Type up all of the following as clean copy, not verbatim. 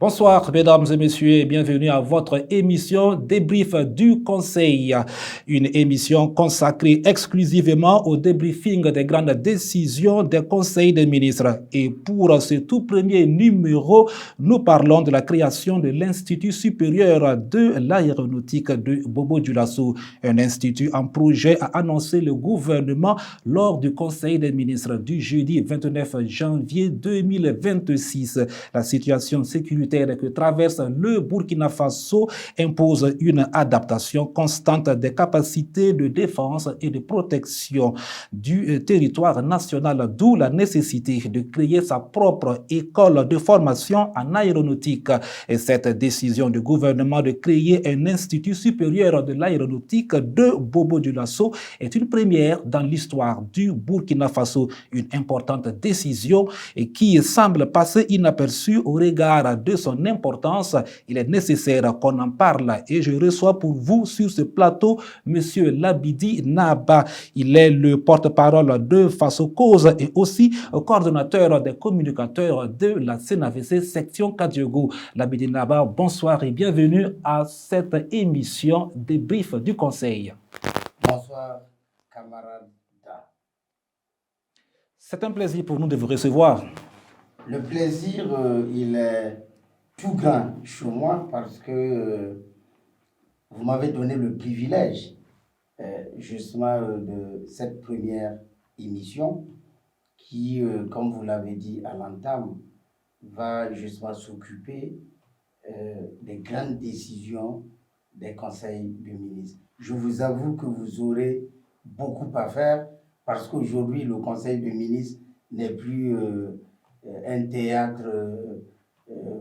Bonsoir, mesdames et messieurs, et bienvenue à votre émission Débrief du Conseil. Une émission consacrée exclusivement au débriefing des grandes décisions des conseils des ministres. Et pour ce tout premier numéro, nous parlons de la création de l'Institut supérieur de l'aéronautique de Bobo Dioulasso, un institut en projet a annoncé le gouvernement lors du Conseil des ministres du jeudi 29 janvier 2026. La situation sécuritaire que traverse le Burkina Faso impose une adaptation constante des capacités de défense et de protection du territoire national, d'où la nécessité de créer sa propre école de formation en aéronautique. Et cette décision du gouvernement de créer un institut supérieur de l'aéronautique de Bobo Dioulasso est une première dans l'histoire du Burkina Faso, une importante décision et qui semble passer inaperçue au regard de son importance. Il est nécessaire qu'on en parle et je reçois pour vous sur ce plateau M. Labidi Naba. Il est le porte-parole de Faso Cause et aussi coordonnateur des communicateurs de la CNAVC section Kadiogo. Labidi Naba, bonsoir et bienvenue à cette émission Débrief du Conseil. Bonsoir, camarade. C'est un plaisir pour nous de vous recevoir. Le plaisir, il est tout grand chez moi parce que vous m'avez donné le privilège justement de cette première émission qui, comme vous l'avez dit à l'entame, va justement s'occuper des grandes décisions des conseils de ministres. Je vous avoue que vous aurez beaucoup à faire parce qu'aujourd'hui, le conseil de ministres n'est plus un théâtre,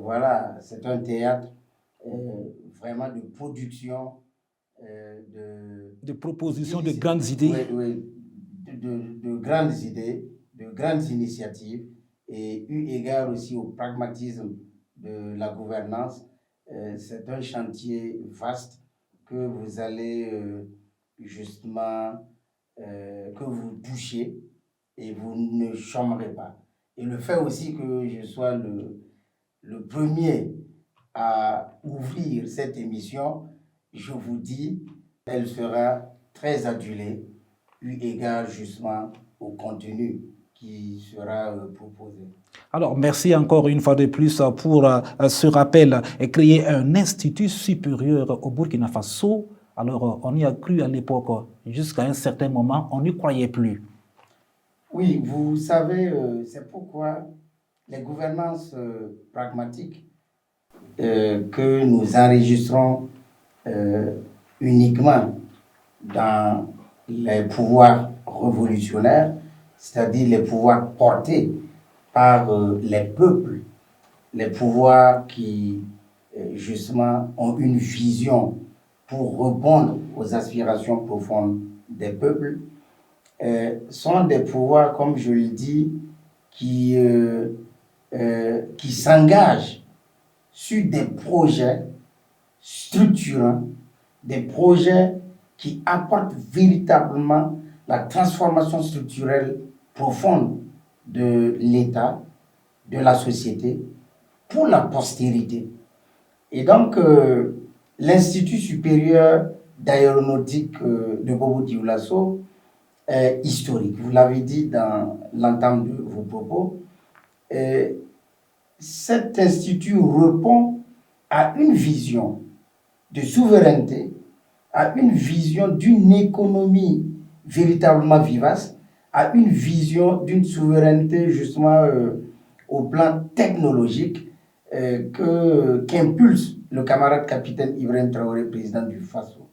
voilà, c'est un théâtre vraiment de production, de propositions, de grandes idées. Oui, de grandes idées, de grandes initiatives, et eu égard aussi au pragmatisme de la gouvernance, c'est un chantier vaste que vous allez justement, que vous touchez et vous ne chômerez pas. Et le fait aussi que je sois le premier à ouvrir cette émission, je vous dis, elle sera très adulée, eu égard justement au contenu qui sera proposé. Alors, merci encore une fois de plus pour ce rappel et créer un institut supérieur au Burkina Faso. Alors, on y a cru à l'époque, jusqu'à un certain moment, on n'y croyait plus. Oui, vous savez, c'est pourquoi les gouvernances pragmatiques que nous enregistrons uniquement dans les pouvoirs révolutionnaires, c'est-à-dire les pouvoirs portés par les peuples, les pouvoirs qui justement ont une vision pour répondre aux aspirations profondes des peuples, sont des pouvoirs, comme je le dis, qui s'engagent sur des projets structurants, des projets qui apportent véritablement la transformation structurelle profonde de l'État, de la société, pour la postérité. Et donc, l'Institut supérieur d'aéronautique de Bobo Dioulasso est historique. Vous l'avez dit dans l'entame de vos propos. Cet institut répond à une vision de souveraineté, à une vision d'une économie véritablement vivace, à une vision d'une souveraineté justement au plan technologique qu'impulse le camarade capitaine Ibrahim Traoré, président du FASO.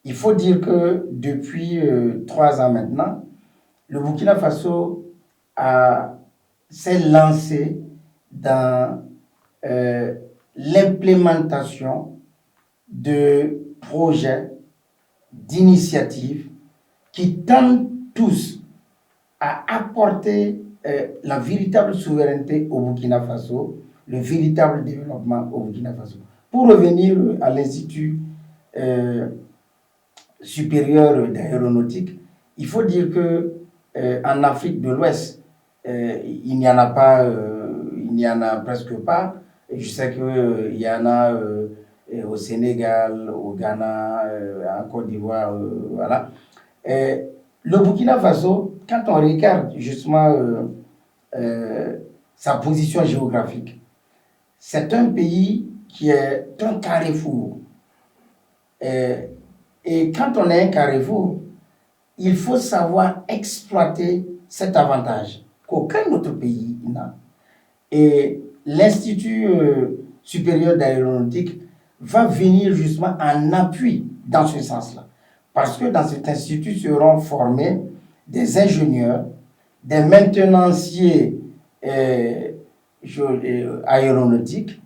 Il faut dire que depuis 3 ans maintenant, le Burkina Faso s'est lancé dans l'implémentation de projets, d'initiatives qui tendent tous à apporter la véritable souveraineté au Burkina Faso, le véritable développement au Burkina Faso. Pour revenir à l'Institut supérieur d'aéronautique, il faut dire que en Afrique de l'Ouest, il n'y en a presque pas. Je sais qu'il y en a au Sénégal, au Ghana, en Côte d'Ivoire, voilà. Le Burkina Faso, quand on regarde justement sa position géographique, c'est un pays qui est un carrefour. Et quand on est un carrefour, il faut savoir exploiter cet avantage qu'aucun autre pays n'a. Et l'Institut supérieur d'aéronautique va venir justement en appui dans ce sens-là. Parce que dans cet institut seront formés des ingénieurs, des maintenanciers aéronautiques,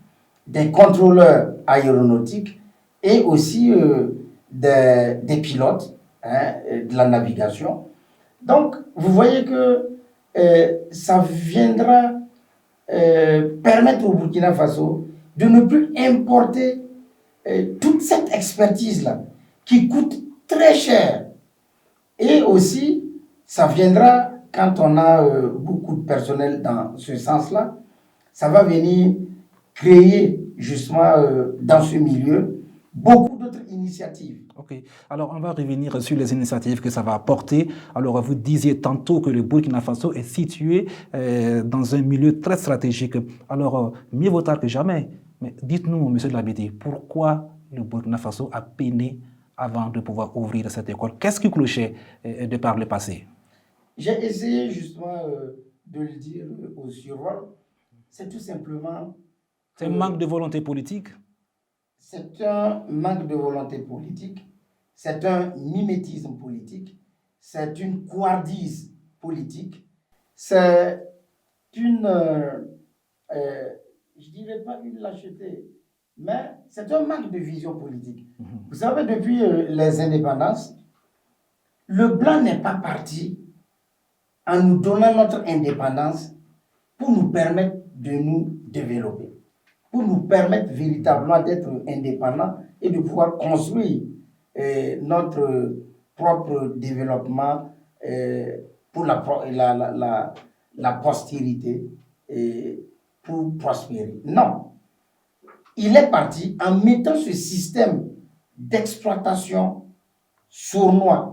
des contrôleurs aéronautiques et aussi des pilotes de la navigation. Donc, vous voyez que ça viendra permettre au Burkina Faso de ne plus importer toute cette expertise-là qui coûte très cher. Et aussi, ça viendra, quand on a beaucoup de personnel dans ce sens-là, ça va venir créer justement dans ce milieu beaucoup d'autres initiatives. Ok, alors on va revenir sur les initiatives que ça va apporter. Alors vous disiez tantôt que le Burkina Faso est situé dans un milieu très stratégique. Alors mieux vaut tard que jamais. Mais dites-nous, monsieur de Labédie, pourquoi le Burkina Faso a peiné avant de pouvoir ouvrir cette école? Qu'est-ce qui clochait de par le passé? J'ai essayé justement de le dire au survol. C'est tout simplement... C'est un manque de volonté politique? C'est un manque de volonté politique, c'est un mimétisme politique, c'est une couardise politique, c'est une, je dirais pas une lâcheté, mais c'est un manque de vision politique. Vous savez, depuis les indépendances, le blanc n'est pas parti en nous donnant notre indépendance pour nous permettre de nous développer, pour nous permettre véritablement d'être indépendants et de pouvoir construire notre propre développement pour la postérité et pour prospérer. Non. Il est parti en mettant ce système d'exploitation sournoise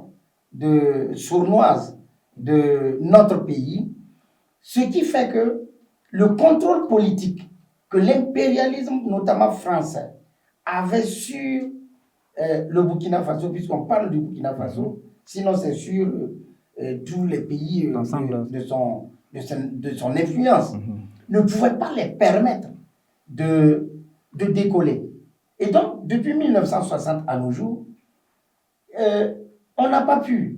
de notre pays, ce qui fait que le contrôle politique que l'impérialisme, notamment français, avait sur le Burkina Faso, puisqu'on parle du Burkina Faso, sinon c'est sur tous les pays de son influence, ne pouvait pas les permettre de décoller. Et donc, depuis 1960 à nos jours, on n'a pas pu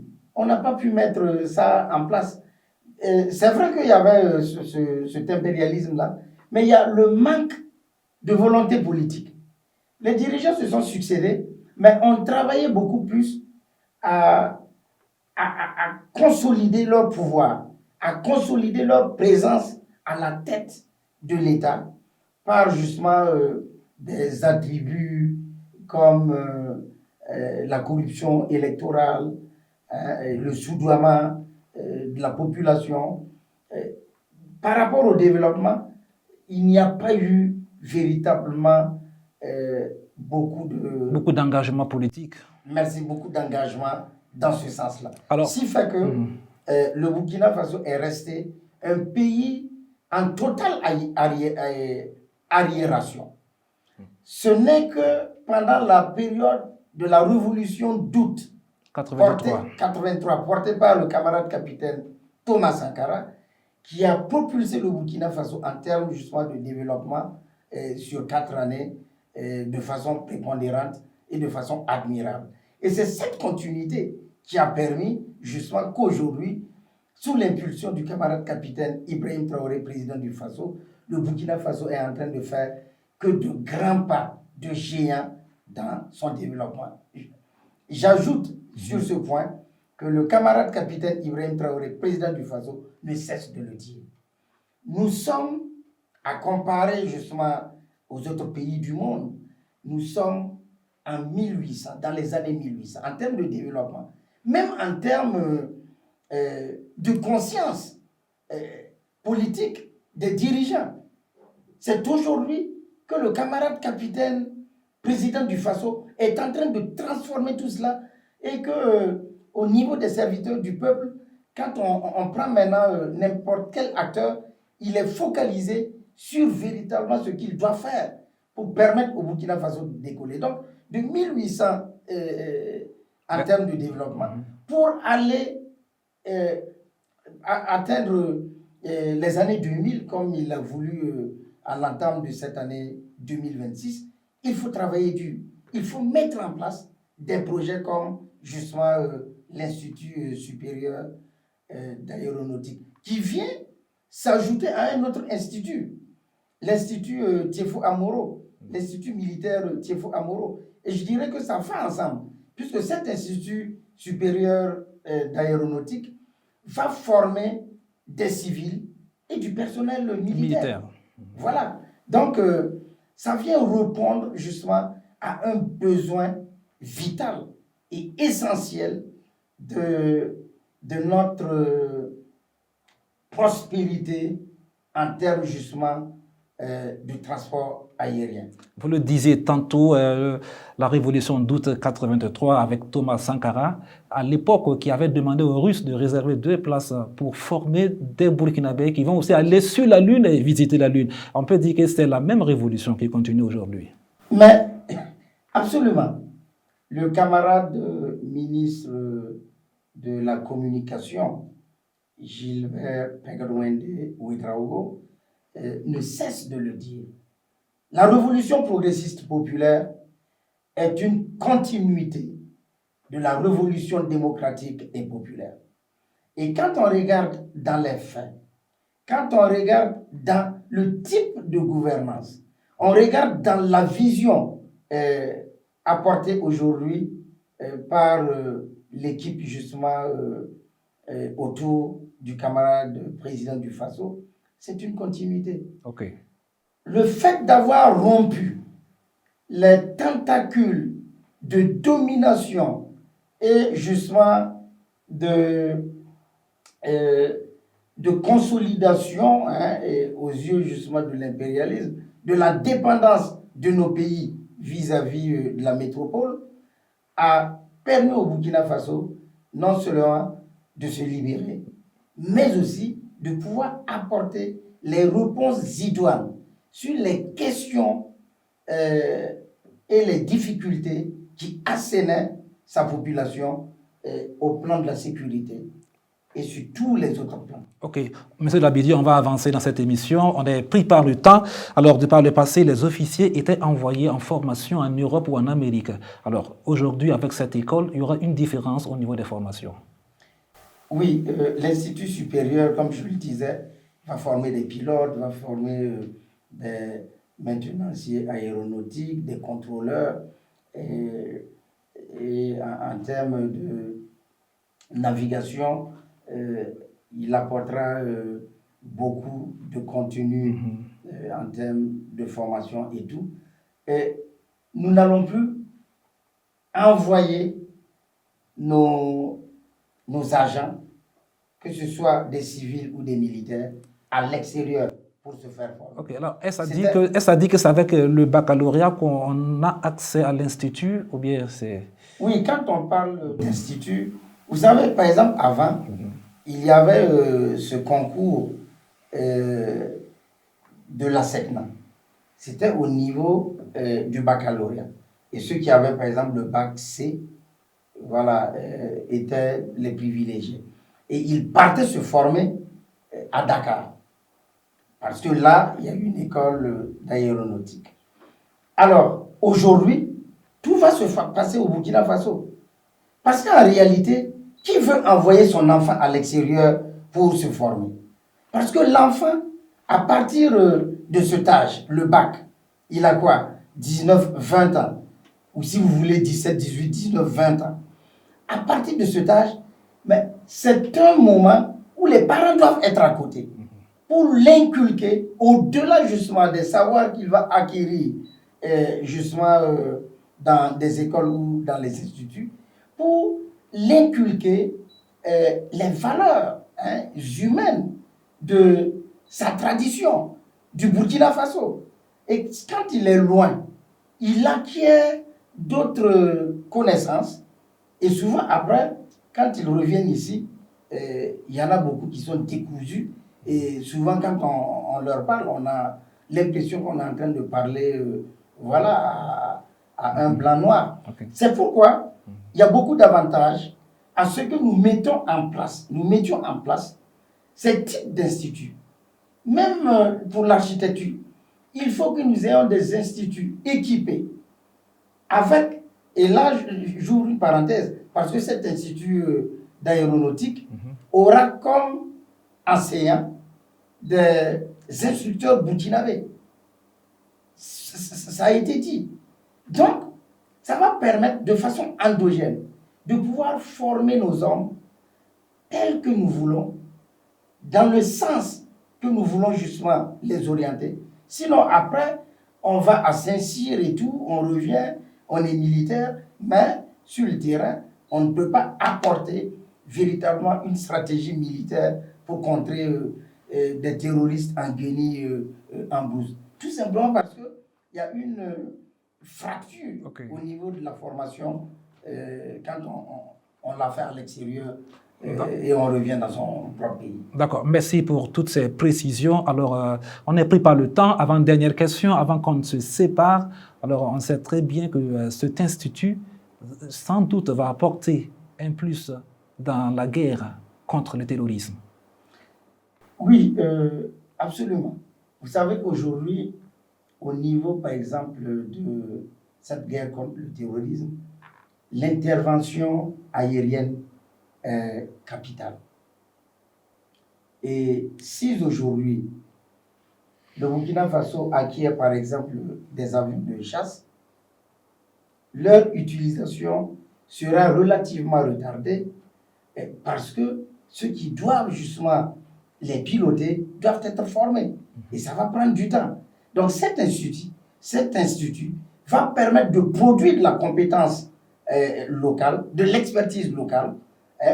mettre ça en place. C'est vrai qu'il y avait cet impérialisme-là, mais il y a le manque de volonté politique. Les dirigeants se sont succédés, mais ont travaillé beaucoup plus à consolider leur pouvoir, à consolider leur présence à la tête de l'État par justement des attributs comme la corruption électorale, le soudoiement de la population. Par rapport au développement, il n'y a pas eu véritablement beaucoup d'engagement politique. Merci, beaucoup d'engagement dans ce sens-là. Ce qui fait que le Burkina Faso est resté un pays en totale arriération. Ce n'est que pendant la période de la révolution d'août 83, portée par le camarade capitaine Thomas Sankara, qui a propulsé le Burkina Faso en termes justement de développement sur 4 années de façon prépondérante et de façon admirable. Et c'est cette continuité qui a permis justement qu'aujourd'hui, sous l'impulsion du camarade capitaine Ibrahim Traoré, président du Faso, le Burkina Faso est en train de faire que de grands pas de géant dans son développement. J'ajoute sur ce point que le camarade capitaine Ibrahim Traoré, président du Faso, ne cesse de le dire. Nous sommes, à comparer justement aux autres pays du monde, nous sommes en 1800, dans les années 1800, en termes de développement, même en termes de conscience politique des dirigeants. C'est aujourd'hui que le camarade capitaine, président du Faso, est en train de transformer tout cela et que au niveau des serviteurs du peuple, quand on prend maintenant n'importe quel acteur, il est focalisé sur véritablement ce qu'il doit faire pour permettre au Burkina Faso de décoller. Donc, de 1800 en termes de développement, pour aller atteindre les années 2000, comme il a voulu à l'entame de cette année 2026, il faut travailler dur. Il faut mettre en place des projets comme justement l'Institut supérieur d'aéronautique, qui vient s'ajouter à un autre institut, l'Institut Tiefo Amoro, l'Institut militaire Tiefo Amoro. Et je dirais que ça fait ensemble, puisque cet Institut supérieur d'aéronautique va former des civils et du personnel militaire. Voilà. Donc, ça vient répondre justement à un besoin vital et essentiel de notre prospérité en termes justement du transport aérien. Vous le disiez tantôt, la révolution d'août 83 avec Thomas Sankara, à l'époque, qui avait demandé aux Russes de réserver 2 places pour former des Burkinabés qui vont aussi aller sur la Lune et visiter la Lune. On peut dire que c'est la même révolution qui continue aujourd'hui. Mais, absolument. Le camarade ministre de la Communication, Gilbert Pegawende Ouedraogo, ne cesse de le dire. La révolution progressiste populaire est une continuité de la révolution démocratique et populaire. Et quand on regarde dans les faits, quand on regarde dans le type de gouvernance, on regarde dans la vision apportée aujourd'hui par l'équipe justement autour du camarade président du Faso, c'est une continuité. Okay. Le fait d'avoir rompu les tentacules de domination et justement de consolidation aux yeux justement de l'impérialisme, de la dépendance de nos pays vis-à-vis de la métropole, a permis au Burkina Faso non seulement de se libérer, mais aussi de pouvoir apporter les réponses idoines sur les questions et les difficultés qui assénaient sa population au plan de la sécurité et sur tous les autres plans. Ok. Monsieur Labidi, on va avancer dans cette émission. On est pris par le temps. Alors, par le passé, les officiers étaient envoyés en formation en Europe ou en Amérique. Alors, aujourd'hui, avec cette école, il y aura une différence au niveau des formations. Oui, l'Institut supérieur, comme je le disais, va former des pilotes, va former des maintenanciers aéronautiques, des contrôleurs, et en termes de navigation, il apportera beaucoup de contenu en termes de formation et tout. Et nous n'allons plus envoyer nos agents, que ce soit des civils ou des militaires, à l'extérieur pour se faire former. Ok, alors est-ce à dire que c'est avec le baccalauréat qu'on a accès à l'institut ou bien c'est... Oui, quand on parle d'institut, vous savez, par exemple, avant, il y avait ce concours de la SECNA. C'était au niveau du baccalauréat. Et ceux qui avaient, par exemple, le bac C, voilà, étaient les privilégiés. Et ils partaient se former à Dakar. Parce que là, il y a une école d'aéronautique. Alors, aujourd'hui, tout va se passer au Burkina Faso. Parce qu'en réalité, qui veut envoyer son enfant à l'extérieur pour se former? Parce que l'enfant, à partir de cet âge, le bac, il a quoi? 19, 20 ans. Ou si vous voulez 17, 18, 19, 20 ans. À partir de cet âge, mais c'est un moment où les parents doivent être à côté pour l'inculquer au-delà justement des savoirs qu'il va acquérir justement dans des écoles ou dans les instituts, pour l'inculquer les valeurs humaines de sa tradition, du Burkina Faso. Et quand il est loin, il acquiert d'autres connaissances. Et souvent, après, quand ils reviennent ici, il y en a beaucoup qui sont décousus. Et souvent, quand on leur parle, on a l'impression qu'on est en train de parler à un blanc noir. Okay. C'est pourquoi il y a beaucoup d'avantages à ce que nous mettions en place ces types d'instituts. Même pour l'architecture, il faut que nous ayons des instituts équipés avec, et là j'ouvre une parenthèse, parce que cet institut d'aéronautique aura comme enseignants des instructeurs burkinabés. Ça a été dit. Donc, ça va permettre de façon endogène de pouvoir former nos hommes tels que nous voulons, dans le sens que nous voulons justement les orienter. Sinon, après, on va à Saint-Cyr et tout, on revient, on est militaire, mais sur le terrain, on ne peut pas apporter véritablement une stratégie militaire pour contrer des terroristes en Guinée, en Brousse. Tout simplement parce qu'il y a une fracture au niveau de la formation quand on l'a fait à l'extérieur et on revient dans son propre pays. D'accord, merci pour toutes ces précisions. Alors, on est pris par le temps. Avant-dernière question, avant qu'on ne se sépare. Alors, on sait très bien que cet institut, sans doute, va apporter un plus dans la guerre contre le terrorisme. Oui, absolument. Vous savez qu'aujourd'hui, au niveau, par exemple, de cette guerre contre le terrorisme, l'intervention aérienne est capitale. Et si aujourd'hui, le Burkina Faso acquiert par exemple des avions de chasse, leur utilisation sera relativement retardée parce que ceux qui doivent justement les piloter doivent être formés. Et ça va prendre du temps. Donc cet institut va permettre de produire de la compétence locale, de l'expertise locale,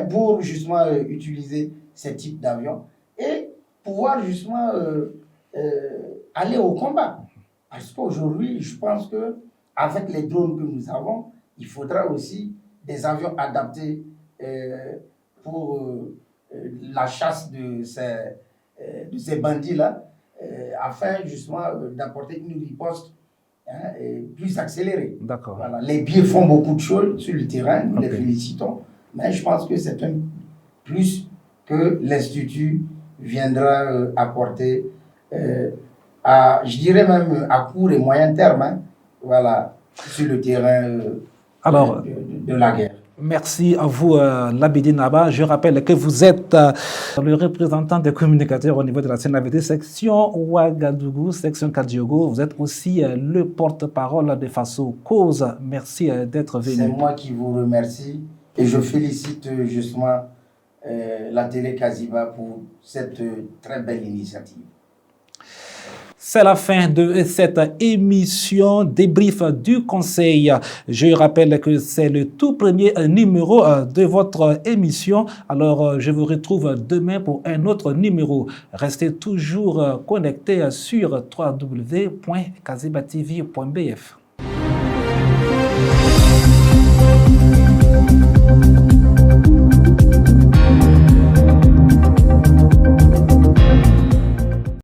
pour justement utiliser ces types d'avions et pouvoir justement aller au combat. Parce qu'aujourd'hui, je pense qu'avec les drones que nous avons, il faudra aussi des avions adaptés pour la chasse de ces bandits-là, afin justement d'apporter une riposte plus accélérée. D'accord. Voilà. Les biais font beaucoup de choses sur le terrain, nous les félicitons, mais je pense que c'est un plus que l'Institut viendra apporter, je dirais même à court et moyen terme, voilà, sur le terrain de la guerre. Merci à vous, Labidi Naba. Je rappelle que vous êtes le représentant des communicateurs au niveau de la CNAVD, section Ouagadougou, section Kadiogo. Vous êtes aussi le porte-parole de Faso Cause. Merci d'être venu. C'est moi qui vous remercie et je félicite justement la télé Kaziba pour cette très belle initiative. C'est la fin de cette émission débrief du Conseil. Je rappelle que c'est le tout premier numéro de votre émission. Alors, je vous retrouve demain pour un autre numéro. Restez toujours connectés sur www.kazibatv.bf.